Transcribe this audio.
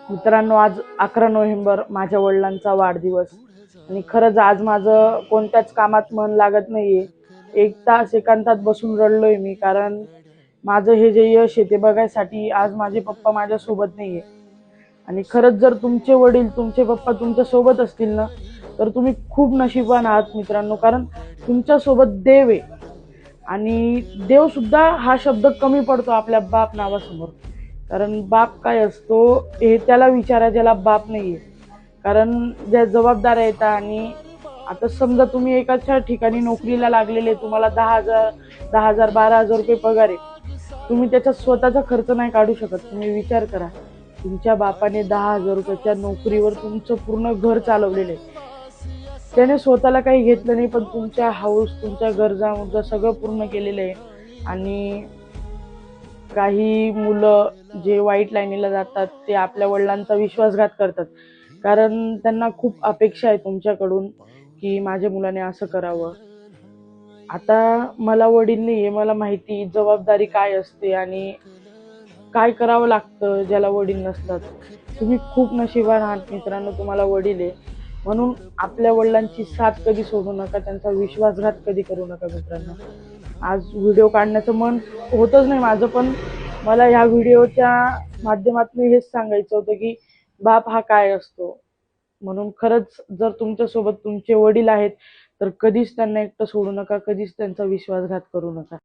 मित्रांनो, आज 11 नोव्हेंबर माझ्या वडिलांचा वाढदिवस आणि खरंच आज माझं कोणत्याच कामात मन लागत नाहीये. 1 तास एकांतात बसून रडलोय मी, कारण माझं हे जे यश आहे ते बघायसाठी आज माझे पप्पा माझ्या सोबत नाहीये. आणि खरंच जर तुमचे वडील, तुमचे पप्पा तुमच्या सोबत असतील ना, तर तुम्ही खूप नशीबवान आहात मित्रांनो, कारण तुमच्या सोबत देव आहे. आणि देव सुद्धा हा शब्द कमी पडतो आपल्या बाप नावासमोर. कारण बाप काय असतो हे त्याला विचारा ज्याला बाप नाहीये. कारण ज्या जबाबदाऱ्या येतात, आणि आता समजा तुम्ही एकाच्या ठिकाणी नोकरीला लागलेले, तुम्हाला 10,000 12,000 रुपये पगार आहे. तुम्ही त्याचा स्वतःचा खर्च नाही काढू शकत. तुम्ही विचार करा, तुमच्या बापाने 10,000 रुपयाच्या नोकरीवर तुमचं पूर्ण घर चालवलेलं आहे. त्याने स्वतःला काही घेतलं नाही, पण तुमच्या हाऊस, तुमच्या गरजा सगळं पूर्ण केलेलं आहे. आणि काही मुलं जे वाईट लाईनीला जातात ते आपल्या वडिलांचा विश्वासघात करतात, कारण त्यांना खूप अपेक्षा आहे तुमच्याकडून की माझ्या मुलाने असं करावं. आता मला वडील नाहीये, मला माहिती जबाबदारी काय असते आणि काय करावं लागतं ज्याला वडील नसतात. तुम्ही खूप नशिबान आहात मित्रांनो, तुम्हाला वडील आहे. म्हणून आपल्या वडिलांची साथ कधी सोडू नका, त्यांचा विश्वासघात कधी करू नका मित्रांनो. आज व्हिडिओ काढण्याचं मन होतच नाही माझं, पण मला ह्या व्हिडिओच्या माध्यमातून हेच सांगायचं होतं की बाप हा काय असतो. म्हणून खरंच जर तुमच्यासोबत तुमचे वडील आहेत तर कधीच त्यांना एकटं सोडू नका, कधीच त्यांचा विश्वासघात करू नका.